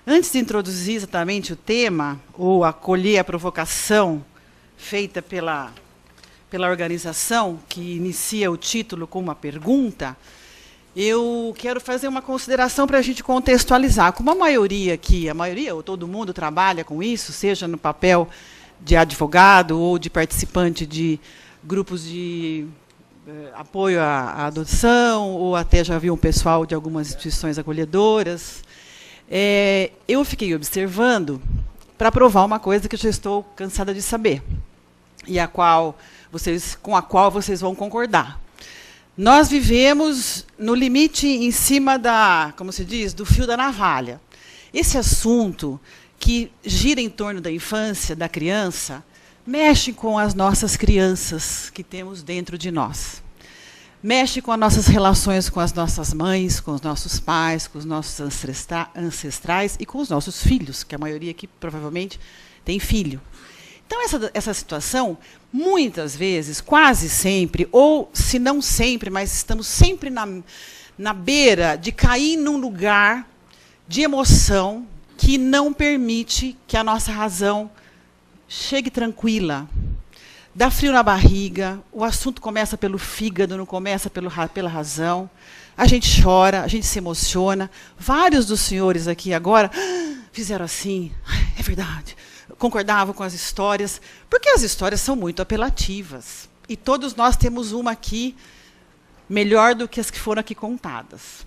Antes de introduzir exatamente o tema, ou acolher a provocação feita pela organização, que inicia o título com uma pergunta, eu quero fazer uma consideração para a gente contextualizar. Como a maioria aqui, ou todo mundo trabalha com isso, seja no papel de advogado ou de participante de grupos de apoio à adoção, ou até já vi um pessoal de algumas instituições acolhedoras, eu fiquei observando para provar uma coisa que eu já estou cansada de saber, e com a qual vocês vão concordar. Nós vivemos no limite em cima como se diz, do fio da navalha. Esse assunto que gira em torno da infância, da criança, mexe com as nossas crianças que temos dentro de nós. Mexe com as nossas relações com as nossas mães, com os nossos pais, com os nossos ancestrais e com os nossos filhos, que a maioria aqui provavelmente tem filho. Então, essa situação, muitas vezes, quase sempre, ou se não sempre, mas estamos sempre na beira de cair num lugar de emoção que não permite que a nossa razão chegue tranquila. Dá frio na barriga, o assunto começa pelo fígado, não começa pela razão. A gente chora, a gente se emociona. Vários dos senhores aqui agora fizeram assim, é verdade, concordavam com as histórias, porque as histórias são muito apelativas. E todos nós temos uma aqui melhor do que as que foram aqui contadas.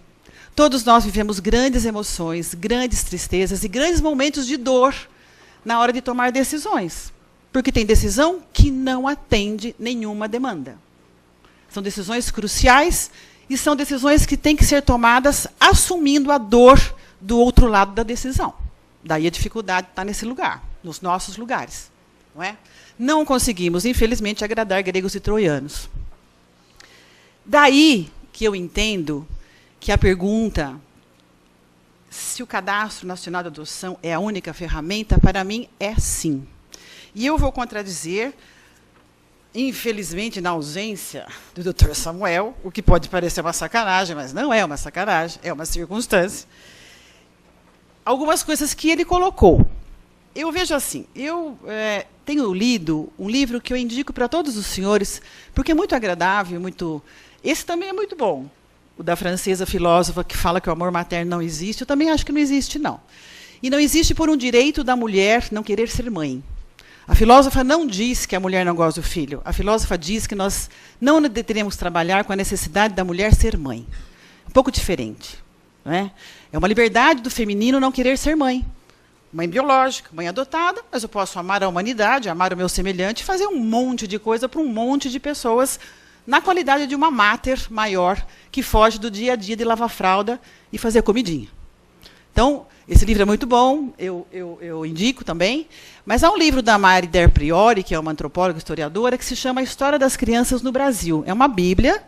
Todos nós vivemos grandes emoções, grandes tristezas e grandes momentos de dor na hora de tomar decisões. Porque tem decisão que não atende nenhuma demanda. São decisões cruciais e são decisões que têm que ser tomadas assumindo a dor do outro lado da decisão. Daí a dificuldade está nesse lugar, nos nossos lugares. Não é? Não conseguimos, infelizmente, agradar gregos e troianos. Daí que eu entendo que a pergunta se o Cadastro Nacional de Adoção é a única ferramenta, para mim, é sim. E eu vou contradizer, infelizmente, na ausência do Dr. Samuel, o que pode parecer uma sacanagem, mas não é uma sacanagem, é uma circunstância, algumas coisas que ele colocou. Eu vejo assim, eu tenho lido um livro que eu indico para todos os senhores, porque é muito agradável, esse também é muito bom, o da francesa filósofa que fala que o amor materno não existe. Eu também acho que não existe, não. E não existe por um direito da mulher não querer ser mãe. A filósofa não diz que a mulher não gosta do filho. A filósofa diz que nós não deveríamos trabalhar com a necessidade da mulher ser mãe. Um pouco diferente. Não é? É uma liberdade do feminino não querer ser mãe. Mãe biológica, mãe adotada, mas eu posso amar a humanidade, amar o meu semelhante, fazer um monte de coisa para um monte de pessoas na qualidade de uma máter maior que foge do dia a dia de lavar fralda e fazer comidinha. Então, esse livro é muito bom, eu indico também, mas há um livro da Mari Der Priori, que é uma antropóloga historiadora, que se chama A História das Crianças no Brasil. É uma bíblia,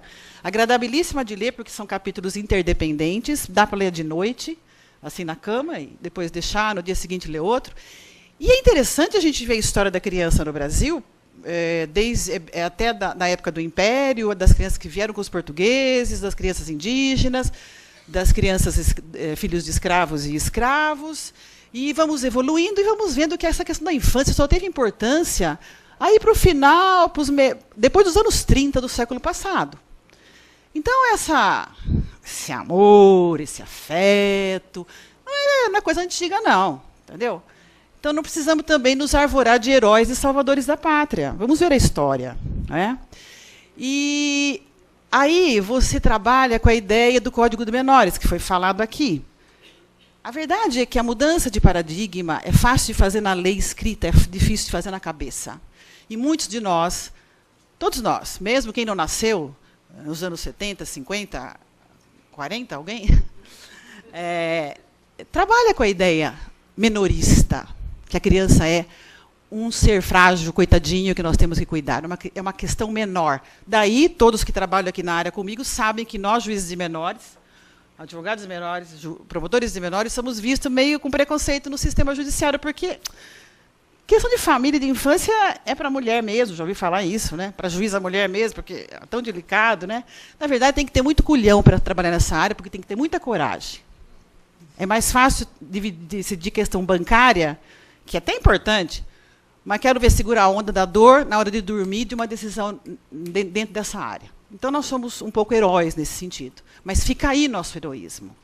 agradabilíssima de ler, porque são capítulos interdependentes, dá para ler de noite, assim na cama, e depois deixar, no dia seguinte ler outro. E é interessante a gente ver a história da criança no Brasil, até da época do Império, das crianças que vieram com os portugueses, das crianças indígenas, das crianças filhos de escravos e escravos, e vamos evoluindo e vamos vendo que essa questão da infância só teve importância aí para o final, depois dos anos 30 do século passado. Então, esse amor, esse afeto, não é coisa antiga, não, entendeu? Então, não precisamos também nos arvorar de heróis e salvadores da pátria. Vamos ver a história. Né? E aí você trabalha com a ideia do Código de Menores, que foi falado aqui. A verdade é que a mudança de paradigma é fácil de fazer na lei escrita, é difícil de fazer na cabeça. E muitos de nós, todos nós, mesmo quem não nasceu nos anos 70, 50, 40, alguém, trabalha com a ideia menorista, que a criança é um ser frágil, coitadinho, que nós temos que cuidar. É uma questão menor. Daí, todos que trabalham aqui na área comigo sabem que nós, juízes de menores, advogados de menores, promotores de menores, somos vistos meio com preconceito no sistema judiciário, porque questão de família e de infância é para a mulher mesmo, já ouvi falar isso, né? Para juiz a mulher mesmo, porque é tão delicado. Né? Na verdade, tem que ter muito culhão para trabalhar nessa área, porque tem que ter muita coragem. É mais fácil decidir questão bancária, que é até importante, mas quero ver segurar a onda da dor na hora de dormir de uma decisão dentro dessa área. Então, nós somos um pouco heróis nesse sentido. Mas fica aí nosso heroísmo.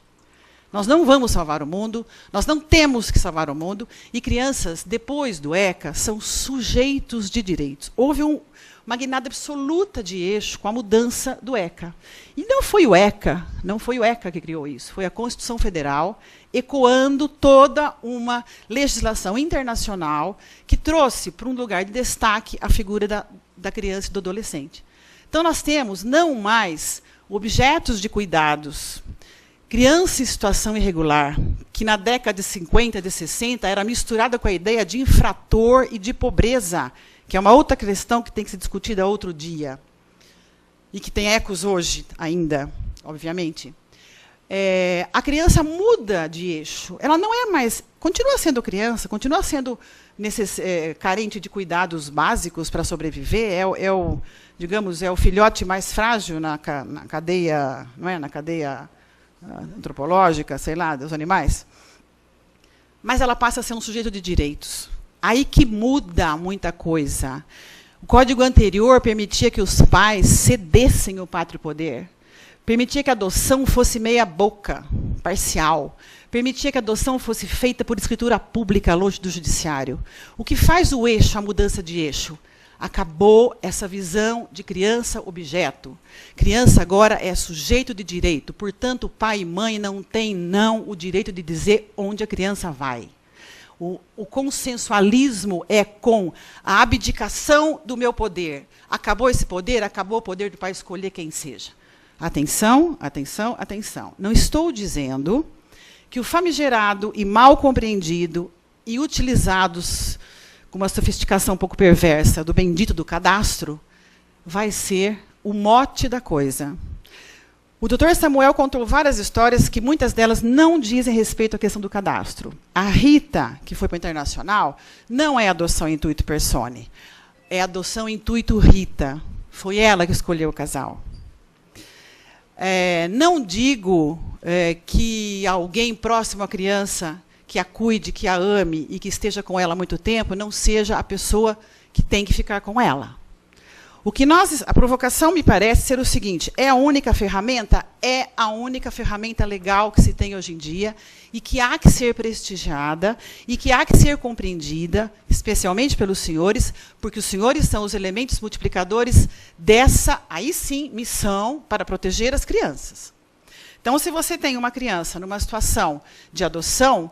Nós não vamos salvar o mundo, nós não temos que salvar o mundo, e crianças, depois do ECA, são sujeitos de direitos. Houve uma guinada absoluta de eixo com a mudança do ECA. E não foi o ECA que criou isso, foi a Constituição Federal, ecoando toda uma legislação internacional que trouxe para um lugar de destaque a figura da criança e do adolescente. Então, nós temos não mais objetos de cuidados, criança em situação irregular, que na década de 50, de 60, era misturada com a ideia de infrator e de pobreza, que é uma outra questão que tem que ser discutida outro dia, e que tem ecos hoje ainda, obviamente. A criança muda de eixo. Ela não é mais... Continua sendo criança, continua sendo carente de cuidados básicos para sobreviver, digamos, é o filhote mais frágil na cadeia, não é? Na cadeia antropológica, sei lá, dos animais. Mas ela passa a ser um sujeito de direitos. Aí que muda muita coisa. O Código anterior permitia que os pais cedessem o pátrio poder, permitia que a adoção fosse meia boca, parcial, permitia que a adoção fosse feita por escritura pública, longe do judiciário. O que faz o eixo, a mudança de eixo? Acabou essa visão de criança-objeto. Criança agora é sujeito de direito. Portanto, pai e mãe não têm, o direito de dizer onde a criança vai. O consensualismo é com a abdicação do meu poder. Acabou esse poder, acabou o poder do pai escolher quem seja. Atenção, atenção, atenção. Não estou dizendo que o famigerado e mal compreendido e utilizados com uma sofisticação um pouco perversa do bendito do cadastro, vai ser o mote da coisa. O doutor Samuel contou várias histórias que muitas delas não dizem respeito à questão do cadastro. A Rita, que foi para o internacional, não é adoção intuito persone, é adoção intuito Rita. Foi ela que escolheu o casal. Não digo que alguém próximo à criança que a cuide, que a ame e que esteja com ela há muito tempo, não seja a pessoa que tem que ficar com ela. A provocação me parece ser o seguinte: é a única ferramenta? É a única ferramenta legal que se tem hoje em dia e que há que ser prestigiada e que há que ser compreendida, especialmente pelos senhores, porque os senhores são os elementos multiplicadores dessa, aí sim, missão para proteger as crianças. Então, se você tem uma criança numa situação de adoção,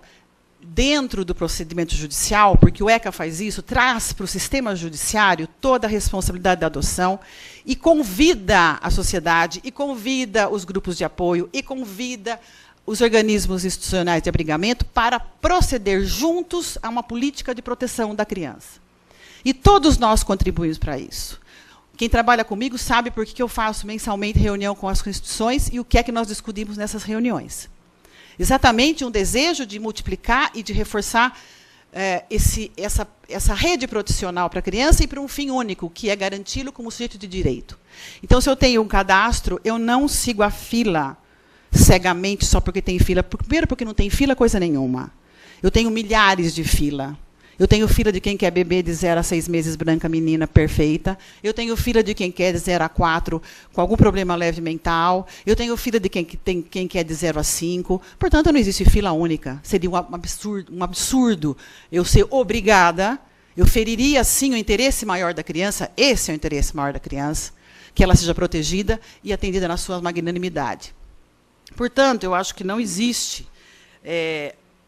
dentro do procedimento judicial, porque o ECA faz isso, traz para o sistema judiciário toda a responsabilidade da adoção e convida a sociedade, e convida os grupos de apoio, e convida os organismos institucionais de abrigamento para proceder juntos a uma política de proteção da criança. E todos nós contribuímos para isso. Quem trabalha comigo sabe por que eu faço mensalmente reunião com as instituições e o que é que nós discutimos nessas reuniões. Exatamente um desejo de multiplicar e de reforçar essa rede protecional para a criança e para um fim único, que é garanti-lo como sujeito de direito. Então, se eu tenho um cadastro, eu não sigo a fila cegamente só porque tem fila. Primeiro, porque não tem fila coisa nenhuma. Eu tenho milhares de fila. Eu tenho fila de quem quer bebê de 0 a 6 meses, branca, menina, perfeita. Eu tenho fila de quem quer de 0 a 4, com algum problema leve mental. Eu tenho fila de quem quer de 0 a 5. Portanto, não existe fila única. Seria um absurdo eu ser obrigada. Eu feriria, sim, o interesse maior da criança. Esse é o interesse maior da criança. Que ela seja protegida e atendida na sua magnanimidade. Portanto, eu acho que não existe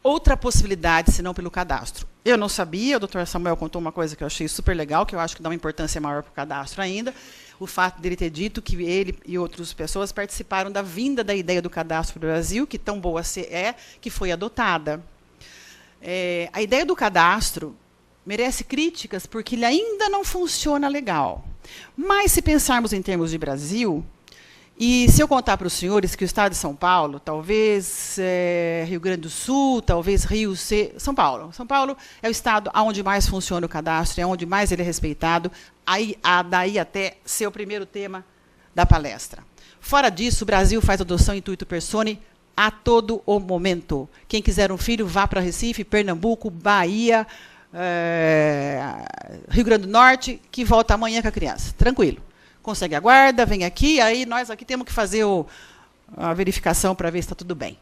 outra possibilidade, senão pelo cadastro. Eu não sabia, o doutor Samuel contou uma coisa que eu achei super legal, que eu acho que dá uma importância maior para o cadastro ainda, o fato dele ter dito que ele e outras pessoas participaram da vinda da ideia do cadastro para o Brasil, que tão boa é, que foi adotada. A ideia do cadastro merece críticas, porque ele ainda não funciona legal. Mas, se pensarmos em termos de Brasil, e se eu contar para os senhores que o Estado de São Paulo, talvez Rio Grande do Sul, talvez São Paulo. São Paulo é o estado onde mais funciona o cadastro, é onde mais ele é respeitado, daí até ser o primeiro tema da palestra. Fora disso, o Brasil faz adoção intuito persone a todo o momento. Quem quiser um filho, vá para Recife, Pernambuco, Bahia, Rio Grande do Norte, que volta amanhã com a criança. Tranquilo. Consegue a guarda, vem aqui, aí nós aqui temos que fazer a verificação para ver se está tudo bem.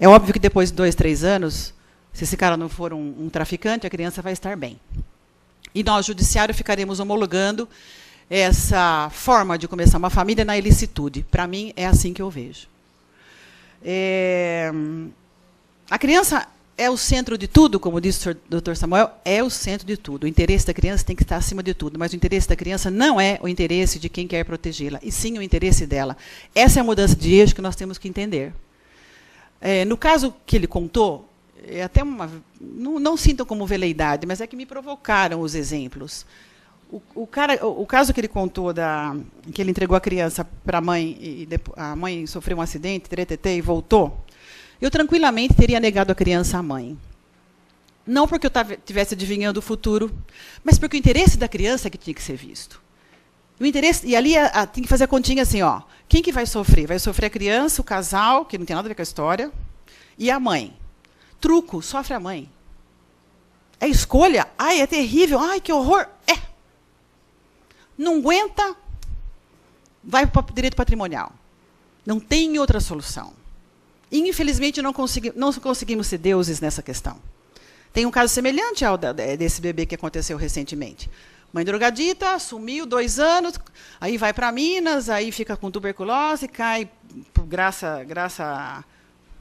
É óbvio que depois de 2, 3 anos, se esse cara não for um traficante, a criança vai estar bem. E nós, judiciário, ficaremos homologando essa forma de começar uma família na ilicitude. Para mim, é assim que eu vejo. A criança é o centro de tudo, como disse o Dr. Samuel, é o centro de tudo. O interesse da criança tem que estar acima de tudo, mas o interesse da criança não é o interesse de quem quer protegê-la, e sim o interesse dela. Essa é a mudança de eixo que nós temos que entender. No caso que ele contou, até não sintam como veleidade, mas é que me provocaram os exemplos. O caso que ele contou, que ele entregou a criança para a mãe, e a mãe sofreu um acidente, e voltou, eu tranquilamente teria negado a criança à mãe. Não porque eu estivesse adivinhando o futuro, mas porque o interesse da criança é que tinha que ser visto. O interesse, e ali tem que fazer a continha assim, ó. Quem que vai sofrer? Vai sofrer a criança, o casal, que não tem nada a ver com a história, e a mãe. Truco, sofre a mãe. É escolha? Ai, é terrível. Ai, que horror. Não aguenta, vai para o direito patrimonial. Não tem outra solução. E, infelizmente, não conseguimos ser deuses nessa questão. Tem um caso semelhante ao desse bebê que aconteceu recentemente. Mãe drogadita, sumiu 2 anos, aí vai para Minas, aí fica com tuberculose, cai, por graça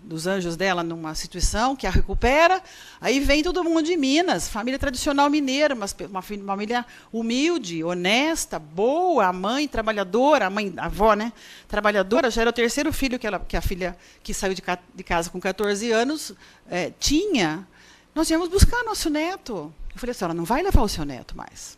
dos anjos dela, numa instituição que a recupera, aí vem todo mundo de Minas, família tradicional mineira, uma família humilde, honesta, boa, a mãe trabalhadora, a avó, né, trabalhadora, já era o 3º filho que a filha que saiu de casa com 14 anos tinha. Nós íamos buscar nosso neto. Eu falei, a senhora não vai levar o seu neto mais.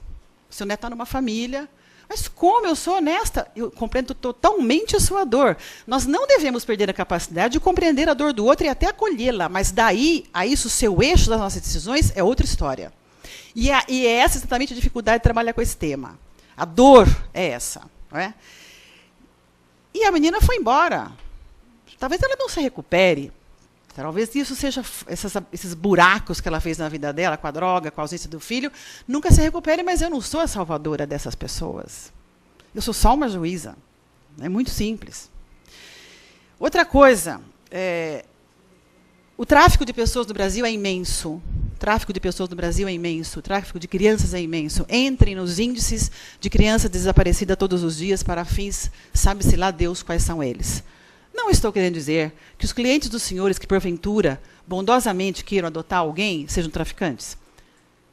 O seu neto está numa família. Mas como eu sou honesta, eu compreendo totalmente a sua dor. Nós não devemos perder a capacidade de compreender a dor do outro e até acolhê-la, mas daí a isso, o seu eixo das nossas decisões é outra história. E é essa exatamente a dificuldade de trabalhar com esse tema. A dor é essa. Não é? E a menina foi embora. Talvez ela não se recupere. Talvez isso seja, esses buracos que ela fez na vida dela, com a droga, com a ausência do filho, nunca se recupere, mas eu não sou a salvadora dessas pessoas. Eu sou só uma juíza. É muito simples. Outra coisa, o tráfico de pessoas no Brasil é imenso. O tráfico de pessoas no Brasil é imenso. O tráfico de crianças é imenso. Entrem nos índices de criança desaparecida todos os dias para fins, sabe-se lá Deus quais são eles. Não estou querendo dizer que os clientes dos senhores que, porventura, bondosamente queiram adotar alguém, sejam traficantes.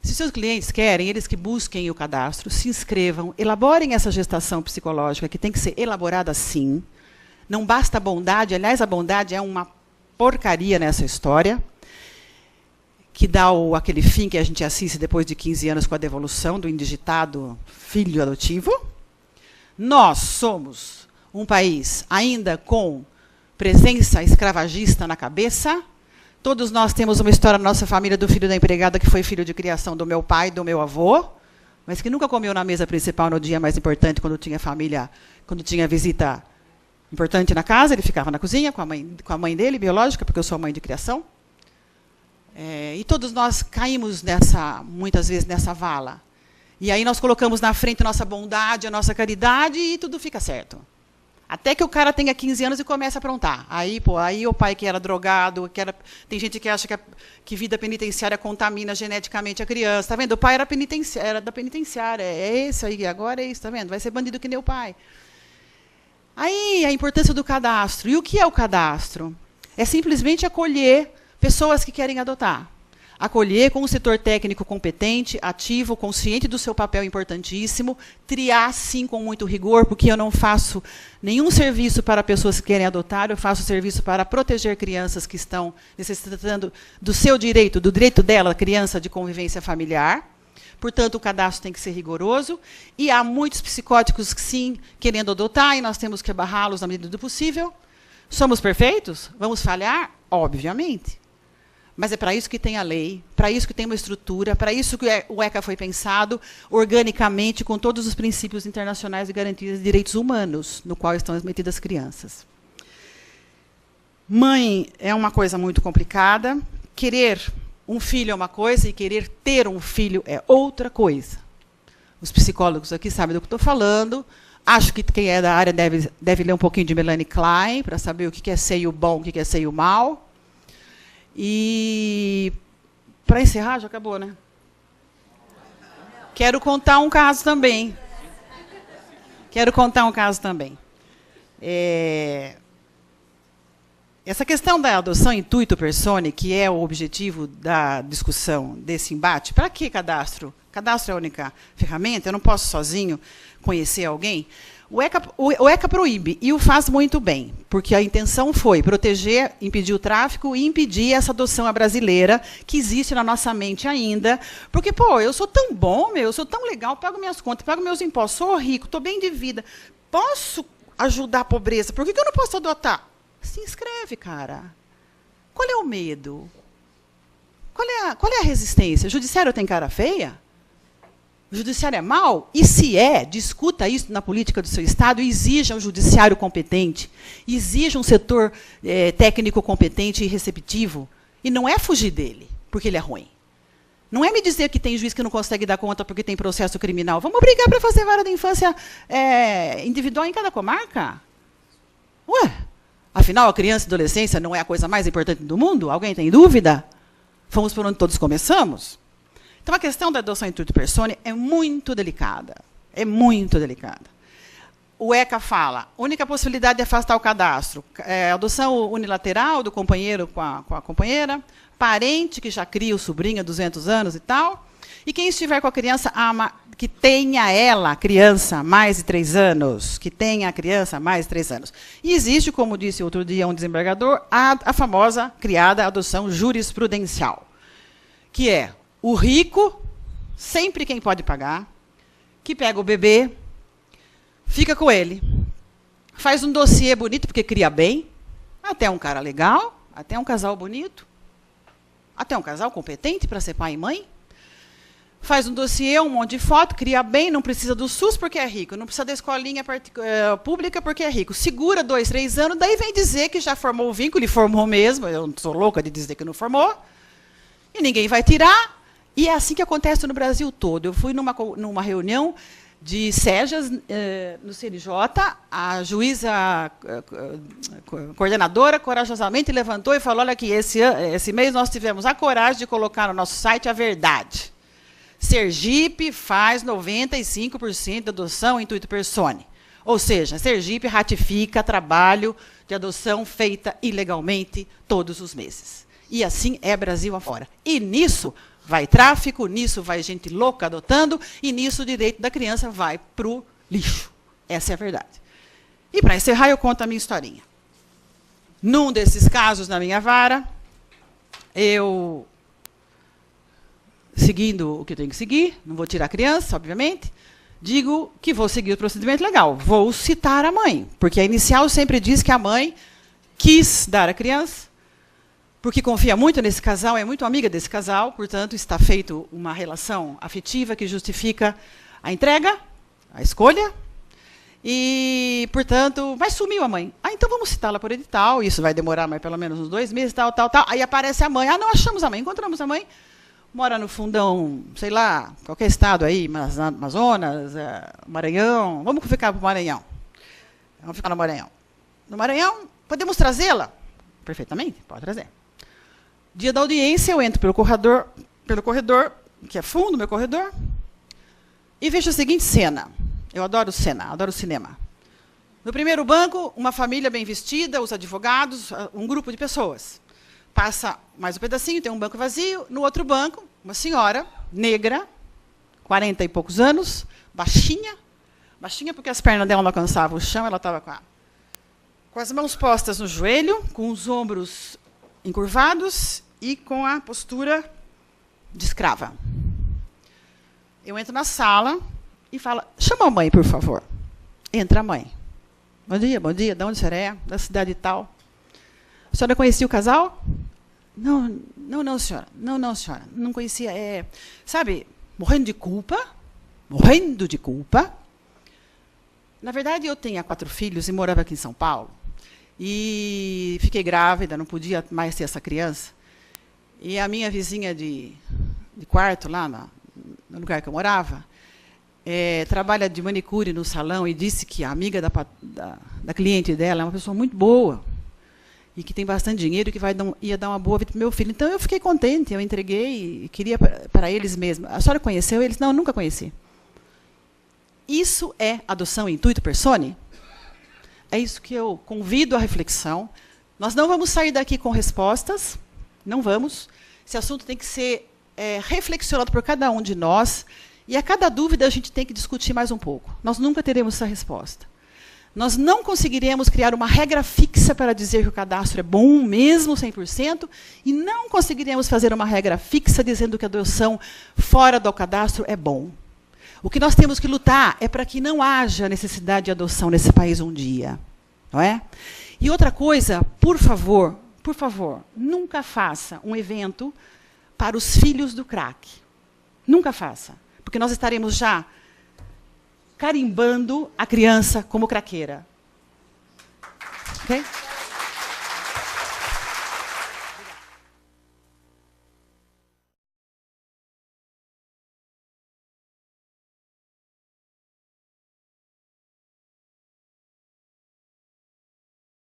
Se seus clientes querem, eles que busquem o cadastro, se inscrevam, elaborem essa gestação psicológica, que tem que ser elaborada sim. Não basta a bondade, aliás, a bondade é uma porcaria nessa história, que dá aquele fim que a gente assiste depois de 15 anos com a devolução do indigitado filho adotivo. Nós somos um país ainda com presença escravagista na cabeça. Todos nós temos uma história na nossa família do filho da empregada que foi filho de criação do meu pai, do meu avô, mas que nunca comeu na mesa principal no dia mais importante, quando tinha família, quando tinha visita importante na casa, ele ficava na cozinha com a mãe dele, biológica, porque eu sou mãe de criação. E todos nós caímos muitas vezes nessa vala. E aí nós colocamos na frente a nossa bondade, a nossa caridade, e tudo fica certo. Até que o cara tenha 15 anos e comece a aprontar. Aí o pai que era drogado, tem gente que acha que vida penitenciária contamina geneticamente a criança. Está vendo? O pai era da penitenciária. É esse aí, agora é isso, está vendo? Vai ser bandido que nem o pai. Aí a importância do cadastro. E o que é o cadastro? É simplesmente acolher pessoas que querem adotar. Acolher com um setor técnico competente, ativo, consciente do seu papel importantíssimo, triar, sim, com muito rigor, porque eu não faço nenhum serviço para pessoas que querem adotar, eu faço serviço para proteger crianças que estão necessitando do seu direito, do direito dela, criança, de convivência familiar. Portanto, o cadastro tem que ser rigoroso, e há muitos psicóticos que, sim, querendo adotar, e nós temos que barrá-los na medida do possível. Somos perfeitos? Vamos falhar? Obviamente. Mas é para isso que tem a lei, para isso que tem uma estrutura, para isso que o ECA foi pensado organicamente com todos os princípios internacionais de garantia de direitos humanos, no qual estão metidas as crianças. Mãe é uma coisa muito complicada. Querer um filho é uma coisa e querer ter um filho é outra coisa. Os psicólogos aqui sabem do que estou falando. Acho que quem é da área deve ler um pouquinho de Melanie Klein para saber o que é seio bom, o que é seio mal. E, para encerrar, já acabou, né? Quero contar um caso também. Essa questão da adoção intuito persone, que é o objetivo da discussão desse embate, para que cadastro? Cadastro é a única ferramenta, eu não posso sozinho conhecer alguém. O ECA proíbe, e o faz muito bem, porque a intenção foi proteger, impedir o tráfico e impedir essa adoção brasileira que existe na nossa mente ainda. Porque, pô, eu sou tão bom, eu sou tão legal, pago minhas contas, pago meus impostos, sou rico, estou bem de vida, posso ajudar a pobreza, por que eu não posso adotar? Se inscreve, cara. Qual é o medo? Qual é a resistência? O judiciário tem cara feia? O judiciário é mau? E se é, discuta isso na política do seu Estado e exija um judiciário competente, exija um setor técnico competente e receptivo. E não é fugir dele, porque ele é ruim. Não é me dizer que tem juiz que não consegue dar conta porque tem processo criminal. Vamos brigar para fazer vara da infância individual em cada comarca? Ué, afinal, a criança e a adolescência não é a coisa mais importante do mundo? Alguém tem dúvida? Fomos por onde todos começamos? Então, a questão da adoção intuito persone é muito delicada. É muito delicada. O ECA fala, única possibilidade de afastar o cadastro. Adoção unilateral do companheiro com a companheira, parente que já cria o sobrinho há 200 anos e tal, e quem estiver com a criança, que tenha ela, criança, mais de 3 anos. Que tenha a criança mais de 3 anos. E existe, como disse outro dia um desembargador, a famosa criada adoção jurisprudencial, que é o rico, sempre quem pode pagar, que pega o bebê, fica com ele, faz um dossiê bonito, porque cria bem, até um cara legal, até um casal bonito, até um casal competente para ser pai e mãe, faz um dossiê, um monte de foto, cria bem, não precisa do SUS porque é rico, não precisa da escolinha pública porque é rico, segura 2, 3 anos, daí vem dizer que já formou o vínculo, e formou mesmo, eu não sou louca de dizer que não formou, e ninguém vai tirar. E é assim que acontece no Brasil todo. Eu fui numa reunião de SEJAS no CNJ, a juíza coordenadora corajosamente levantou e falou, olha aqui, esse mês nós tivemos a coragem de colocar no nosso site a verdade. Sergipe faz 95% de adoção intuito persone. Ou seja, Sergipe ratifica trabalho de adoção feita ilegalmente todos os meses. E assim é Brasil afora. E nisso vai tráfico, nisso vai gente louca adotando, e nisso o direito da criança vai para o lixo. Essa é a verdade. E, para encerrar, eu conto a minha historinha. Num desses casos, na minha vara, eu, seguindo o que eu tenho que seguir, não vou tirar a criança, obviamente, digo que vou seguir o procedimento legal. Vou citar a mãe, porque a inicial sempre diz que a mãe quis dar a criança, porque confia muito nesse casal, é muito amiga desse casal, portanto, está feita uma relação afetiva que justifica a entrega, a escolha, e, portanto, mas sumiu a mãe. Então vamos citá-la por edital, isso vai demorar mais pelo menos uns 2 meses, tal. Aí aparece a mãe, não achamos a mãe, encontramos a mãe, mora no fundão, sei lá, qualquer estado aí, Amazonas, Maranhão, vamos ficar para o Maranhão. Vamos ficar no Maranhão. No Maranhão, podemos trazê-la? Perfeitamente, pode trazer. Dia da audiência, eu entro pelo corredor, que é fundo, meu corredor, e vejo a seguinte cena. Eu adoro cena, adoro cinema. No primeiro banco, uma família bem vestida, os advogados, um grupo de pessoas. Passa mais um pedacinho, tem um banco vazio. No outro banco, uma senhora negra, 40 e poucos anos, baixinha porque as pernas dela não alcançavam o chão, ela estava com as mãos postas no joelho, com os ombros encurvados e com a postura de escrava. Eu entro na sala e falo, chama a mãe, por favor. Entra a mãe. Bom dia, de onde a senhora é? Da cidade tal. A senhora conhecia o casal? Não, senhora. Não, senhora. Não conhecia. Sabe, morrendo de culpa. Na verdade, eu tinha 4 filhos e morava aqui em São Paulo. E fiquei grávida, não podia mais ter essa criança. E a minha vizinha de quarto, lá no lugar que eu morava, trabalha de manicure no salão e disse que a amiga da cliente dela é uma pessoa muito boa e que tem bastante dinheiro e que ia dar uma boa vida para o meu filho. Então, eu fiquei contente, eu entreguei e queria para eles mesmos. A senhora conheceu eles? Não, nunca conheci. Isso é adoção intuito personae? É isso que eu convido à reflexão. Nós não vamos sair daqui com respostas, não vamos. Esse assunto tem que ser reflexionado por cada um de nós, e a cada dúvida a gente tem que discutir mais um pouco. Nós nunca teremos essa resposta. Nós não conseguiremos criar uma regra fixa para dizer que o cadastro é bom, mesmo 100%, e não conseguiremos fazer uma regra fixa dizendo que a adoção fora do cadastro é bom. O que nós temos que lutar é para que não haja necessidade de adoção nesse país um dia. Não é? E outra coisa, por favor, nunca faça um evento para os filhos do crack. Nunca faça. Porque nós estaremos já carimbando a criança como craqueira. Ok?